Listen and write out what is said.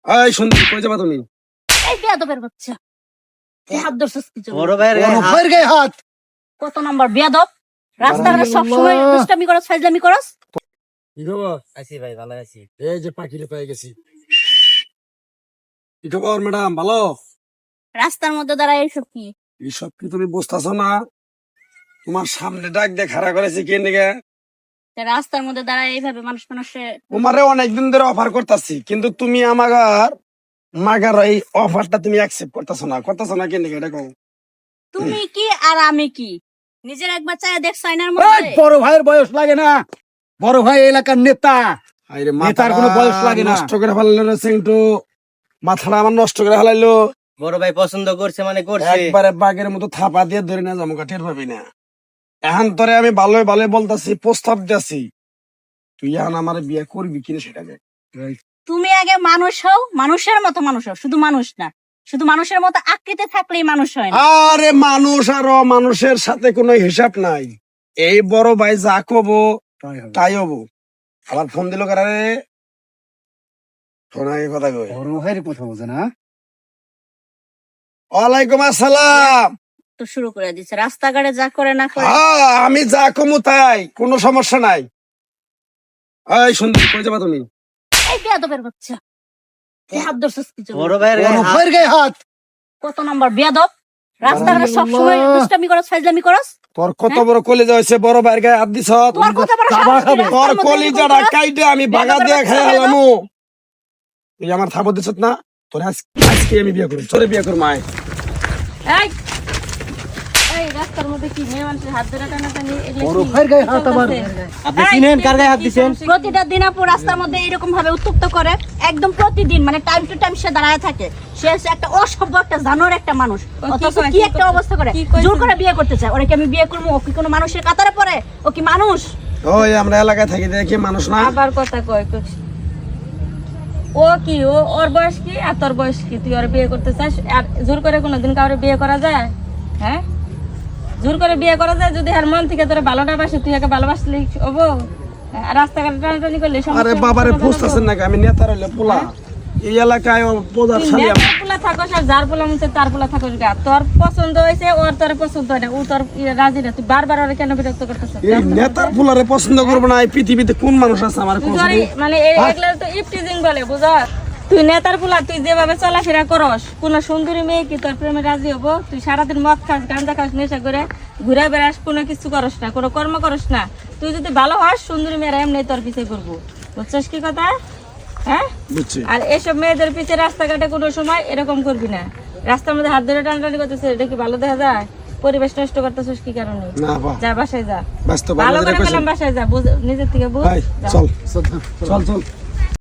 এই শুনছি কই যাবা তুমি? এই বেয়াদবের বাচ্চা, এই হাত ধরছিস কি জন্য? বড় ভাইয়ের গায়ে হাত। ভাইয়ের গায়ে হাত। কত নাম্বার বেয়াদব? রাস্তাঘাটে সব সময় দুষ্টামি করস, ফাজলামি করস। কি খবর? আছি ভাই, ভালো আছি। এই যে পাখিরে পেয়ে গেছি। কি খবর ম্যাডাম, ভালো? রাস্তার মধ্যে দাঁড়ায় এইসব কি? এইসব কি তুমি বুঝতেছো না? তোমার সামনে ডাক দিয়ে খাড়া করেছি কে নিগে? রাস্তার মধ্যে দাঁড়ায় এইভাবে মানুষে তোমারে অনেকদিন ধরে অফার করতেছি, কিন্তু তুমি মাগার এই অফারটা তুমি অ্যাকসেপ্ট করতেছো না কে নিগে এটা কও? তুমি কি আর আমি কি? নিজের একবার চায় দেখ সাইনার মধ্যে। বড় ভাইয়ের বয়স লাগে না, বড় ভাই এলাকার নেতা। আরে নেতার কোনো বয়স লাগে না। নষ্ট করে ফেলাইলো রে সেন্টু, মাথাটা আমার নষ্ট করে ফেলাইলো। বড় ভাই পছন্দ করছে মানে করছে। একবারে বাঘের মতো থাপা দিয়ে ধরে না যাবো, টের পাবি না। এখন তোরে আমি ভালোই ভালোই বলতাছি, প্রস্তাব দিয়েছি, তুই এখন আমার বিয়ে করবি কিনা সেটাকে। তুমি আগে মানুষ হও, মানুষের মতো মানুষ হও, শুধু মানুষ না। শুধু মানুষের মতো আকৃতি থাকলেই মানুষ হয় না। আরে মানুষ আর মানুষের সাথে কোনো হিসাব নাই। এই বড় ভাই যা কবো তাই হবো। আবার ফোন দিল কারে? ফোন আগে কথা কই। বড় ভাইয়ের কথা বলছে না। ওয়ালাইকুম আসসালাম। তো শুরু করে দিচ্ছে, রাস্তাঘাটে যা করে না করে। আমি যা কমু তাই, কোনো সমস্যা নাই। এই শুনছি কই যাবা তুমি? এই বেয়াদবের বাচ্চা, এই হাত ধরছিস কি জন্য? বড় ভাইয়ের গায়ে বড় হাত। ভাইয়ের গায়ে হাত। কত নাম্বার বেয়াদব? রাস্তাঘাটে সব সময় দুষ্টামি করস, ফাজলামি করস। তোর কত বড় কলিজা হয়েছে, বড় ভাইয়ের গায়ে হাত দিছ। তোর কত বড় সাহস, তুই রাস্তার তোর মধ্যে কলিজাটা এরকম করস? কাইটে আমি বাগা দিয়ে খাই হলামু। তুই আমার থাপর দিছ না? তোর আজকে আমি বিয়ে করি, তোরে বিয়ে কর মায়। এই এই রাস্তার মধ্যে কি মেয়ে মানুষের হাত ধরে টানাটানি, এগুলো বড় কি? ভাইয়ের গায়ে হাত আবার। আপনি চিনেন কার গায়ে হাত দিছেন? প্রতিটা দিন আপু রাস্তার মধ্যে এরকম ভাবে উত্তপ্ত করে, একদম প্রতিদিন, মানে টাইম টু টাইম সে দাঁড়ায় থাকে। সে হচ্ছে একটা অসভ্য, একটা জানোয়ার একটা মানুষ। অথচ কি একটা অবস্থা করে, জোর করে বিয়ে করতে চায়। ওরে কি আমি বিয়ে করবো? ও কি কোনো মানুষের কাতারে পড়ে? ও কি মানুষ? ওই আমরা এলাকায় থাকি দেখি মানুষ না। আবার কথা কয় ও কি, ওর বয়স কি আর তোর বয়স কি? তুই ওর বিয়ে করতে চাস? আর জোর করে কোনোদিন কাউরে বিয়ে করা যায়? হ্যাঁ, জোর করে বিয়ে করা যায়? যদি আর মন থেকে তোর ভালো না বাসে, তুই একে ভালোবাসলি হবো? আর রাস্তাঘাটে টানাটানি করলে আরে বাবারে বুঝতেছেন নাকি, আমি নেতা রইলে পোলা এই এলাকায় প্রধান শালী আমার। পোলা থাকো, যার পোলা মুছে তার পোলা থাকো। তোর পছন্দ হয়েছে, ওর তোর পছন্দ হয় না, ও তোর রাজি না। তুই বারবার ওরে কেন বিরক্ত করতেছিস? এই নেতার পোলারে পছন্দ করবো না? এই পৃথিবীতে কোন মানুষ আছে আমার কোন? মানে এগুলো তো ইফটিজিং বলে, বুঝ? তুই নেতার পোলা, তুই যেভাবে চলাফেরা করস, কোন সুন্দরী মেয়ে কি তোর প্রেমে রাজি হবো? তুই সারাদিন মদ খাস, গাঁজা খাস, নেশা করে ঘুরে বেড়াস, কোনো কিছু করস না, কোনো কর্ম করস না। তুই যদি ভালো হস, সুন্দরী মেয়েরা এমনি তোর পিছে করবো। বুঝছিস কি কথা? হ্যাঁ, বুঝছি। আর এসব মেয়েদের পিছে রাস্তাঘাটে কোনো সময় এরকম করবি না। রাস্তার মধ্যে হাত ধরে টানাটানি করতেছে, এটা কি ভালো দেখা যায়? পরিবেশ নষ্ট করতেছিস কি কারণে? না বা যা বাসায় যা, বাস্তব ভালো ভালো করে করে গেলাম বাসায় যা, নিজের থেকে বুঝ। ভাই যা। চল চল চল।